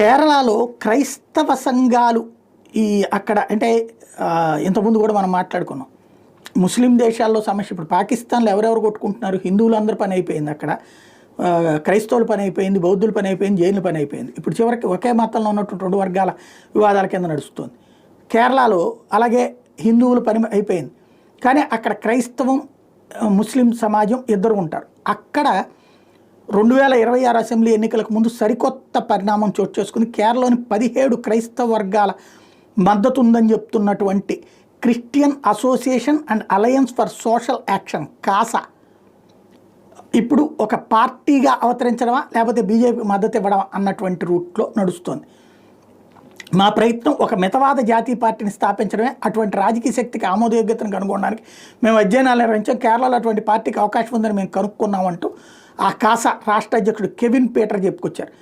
కేరళలో క్రైస్తవ సంఘాలు ఈ అక్కడ అంటే ఇంతకుముందు కూడా మనం మాట్లాడుకున్నాం. ముస్లిం దేశాల్లో సమస్య ఇప్పుడు పాకిస్తాన్లో ఎవరెవరు కొట్టుకుంటున్నారు? హిందువులు అందరి పని అయిపోయింది అక్కడ, క్రైస్తవుల పని అయిపోయింది, బౌద్ధుల పని అయిపోయింది, జైనుల పని అయిపోయింది. ఇప్పుడు చివరికి ఒకే మతంలో ఉన్నటువంటి రెండు వర్గాల వివాదాల కింద నడుస్తుంది. కేరళలో అలాగే హిందువుల పని అయిపోయింది, కానీ అక్కడ క్రైస్తవం ముస్లిం సమాజం ఇద్దరు ఉంటారు. అక్కడ 2026 అసెంబ్లీ ఎన్నికలకు ముందు సరికొత్త పరిణామం చోటు చేసుకుని కేరళలోని 17 క్రైస్తవ వర్గాల మద్దతు ఉందని చెప్తున్నటువంటి Christian association and alliance for social action CASA ఇప్పుడు ఒక పార్టీగా అవతరించడమా లేకపోతే బీజేపీ మద్దతు ఇవ్వడం అన్నటువంటి రూట్లో నడుస్తుంది. మా ప్రయత్నం ఒక మితవాద జాతీయ పార్టీని స్థాపించడమే, అటువంటి రాజకీయ శక్తికి ఆమోదయోగ్యతను కనుగొనడానికి మేము అధ్యయనాలు నిర్వహించాం, కేరళలో అటువంటి పార్టీకి అవకాశం ఉందని మేము కనుక్కున్నామంటూ ఆ కాసా రాష్ట్ర అధ్యక్షుడు కెవిన్ పీటర్ చెప్పుకొచ్చారు.